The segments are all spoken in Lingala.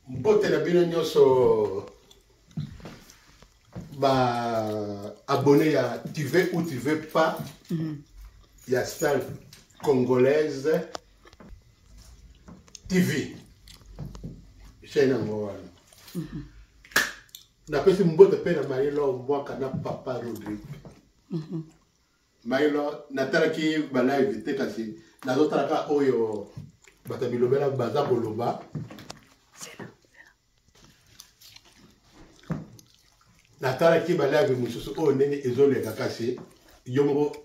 Mbote na bino nyonso ba abonné à tu veux ou tu veux pas. Il y a Star Congolaise TV. Chaîne ngwana. Na pesi mbote pe na Mailo mwaka na Papa Rodrigue. Mailo natalaki ba live te kasi nazotalaka oyo batabilobela baza koloba. Natalaki ba live mususu oyo ndenge ezoleka kasi yombo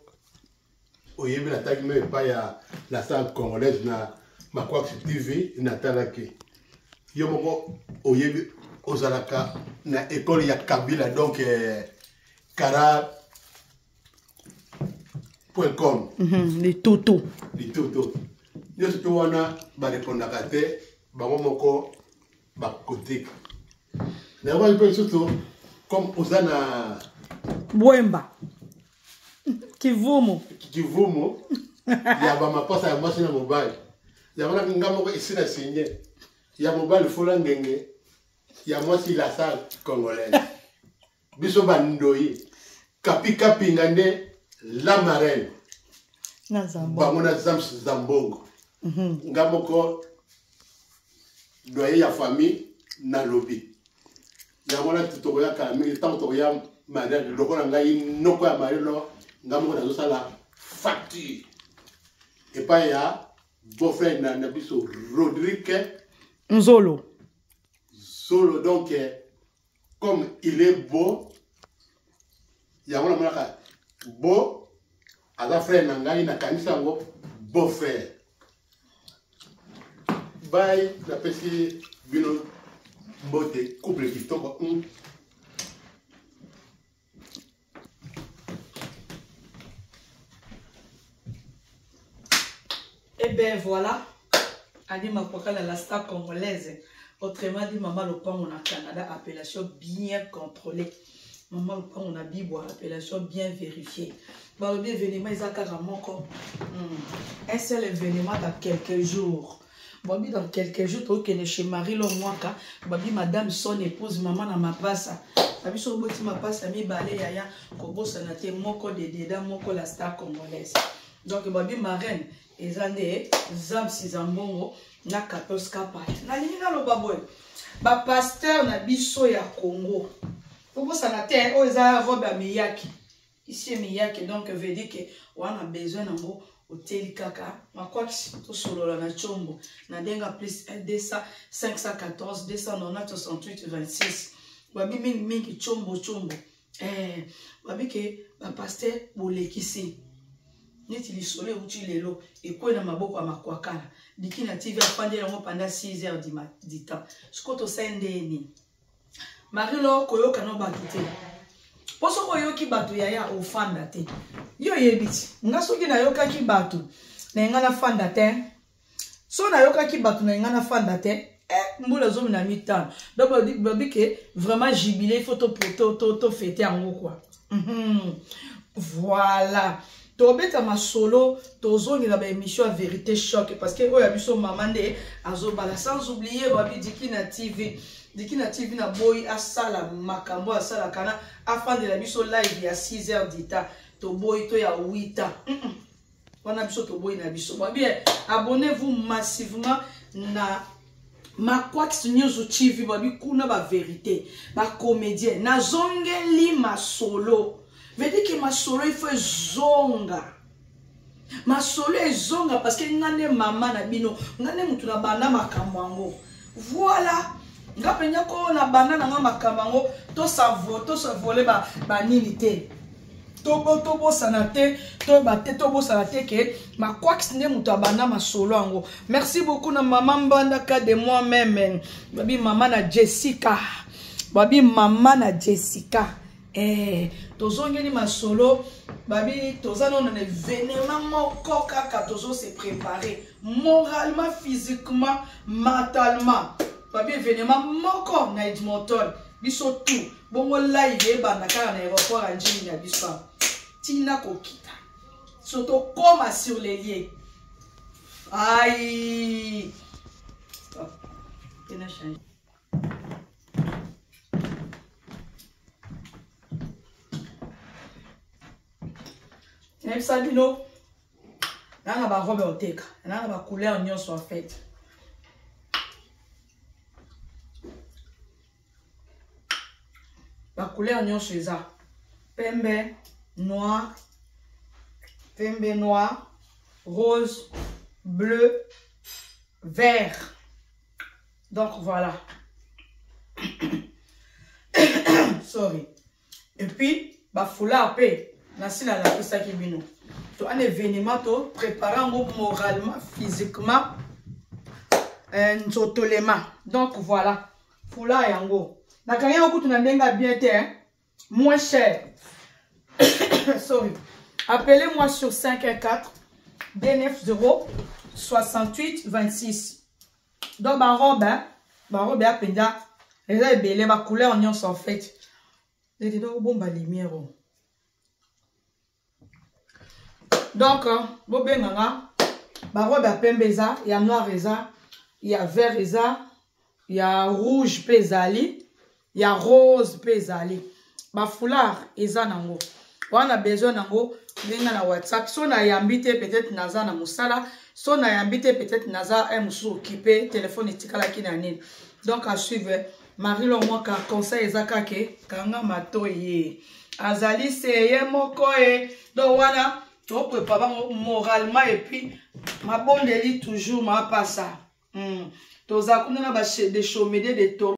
oyebi nataki me pa ya la Star Congolaise na Makwax TV natalaki yombo oyebi ozalaka na école ya Kabila donc kara.com les toto yo surtout wana ba répondaka te bango moko ba kotika na ba pe surtout comme ozana Bwemba Kivumo ya ba maposa ya mwasi na mobile ya wana ngamo ko isina sinye ya mobile fola ngenge ya mwasi la Star Congolaise biso bandoi kapi ngande la marraine na Zambo bango na Zambongo ngamo ko doyer ya famille na lobi ya wana tutoya kami tant to ya mariage lokola ngai noko ya marilo ngamo na zosala facture et pas ya beau-frère na biso Rodrigue Nzolo solo donc comme il est beau ya wana malaka beau aza frère na ngai na kanisa ngo beau-frère bye la pesi bino mbote couple kitoko Et ben voilà, Ali Makwaka la Star Congolaise. Autrement dit, Maman Lopango na Canada, appellation bien contrôlée. Maman Lopango na Bibois, appellation bien vérifiée. Bah, le événement, ils ont carrément un seul événement dans quelques jours. Babi dans quelques jours, tu es chez Marie Lomwaka. Babi, madame, son épouse, maman na ma passe. Babi, son beau ma passe, mi balé yaya, kobo sanate, moko de deda, moko la Star Congolaise. Donc, babi, marraine. Ezande zam sizambongo na 14 kapaya na linga lo baboy ba pasteur na biso ya Congo popo sanate o eza robe ya miyaki ici miyaki donc veut dire que on a besoin nango hôtel kaka Makwax to solo na chombo na denga plus 200 514 290 68 26 babi mingi chombo babi ke ba pasteur bolekisi neti lisole uti lelo ekwe na maboko ya Makwakala Dikina TV afandi yango pendant 6 heures du temps sikoto sendeni Marilo koyoka no bakite poso koyoki bato yaya ofanda te yo yebiti ngasoki na yoka ki bato na ngana fanda te so na yoka ki bato na ngana fanda te mbula zomi na mitano donc babike vraiment jubilé faut to fêter yango quoi voilà Tobeta ma solo, tozongi la ba émission à vérité choc parce que oya biso mamande azobala sans oublier babi Dikina TV na boy asala makambo asala kana afin de la biso live ya 6 heures d'ita to boy to ya 8 wana biso to boy na biso babi abonnez-vous massivement na Makwax News TV babi kuna ba vérité ba comédien na zongeli ma solo. Veut dire que ma solo il faut zonga. Ma solo est zonga parce que ngane mama na bino, ngane mutu na banda makambango. Voilà. Ngapenya ko na banda na makambango, to savoler ba nini te. Tobo sanate, tobo sanate ke Makwax ne mutu abanda ma solo ango. Merci beaucoup na maman banda ka de moi-même. Babi mama na Jessica. Tozongeli ma solo babi tozano na événement moko kaka tozo se préparer moralement physiquement mentalement babi événement moko na Edmonton biso tout bongo live bana kaka na aéroport anjini na biso tina kokita surtout comme sur les liens aïe stop. Sabino. Là, on a robe au teka. Là, on a couleur oignon soit faite. La couleur oignon chez ça. Pembe, noir, rose, bleu, vert. Donc voilà. Sorry. Et puis, bah foulard paix. Nasi la ça qui bino. Tu as un événement, tu prépares moralement, physiquement, donc voilà. Foulard et ango. Nakanya okutu na ndenga bien terre, moins cher. Sorry. Appelez-moi sur 514 D90 68 26. Donc ma robe à penda, les a belé ma couleur oignon sont faites. Les dedans bon ba lumière. Donc bo benganga ma robe à pembeza, il y a noir eza, il y a vert eza, il y a rouge pezali. Il y a rose pezali. Ma foulard eza nango. On a besoin nango linga na WhatsApp. So na yambite peut-être naza na musala. So na yambite peut-être naza musu occupé téléphone etikala kinanine. Donc à suivre Marie Lomo ka conseil ezaka ke kanga matoye. Azali seye moko e do wana to prépare moralement et puis ma bondeli toujours ma pas ça. Toza kuna ba des chomede de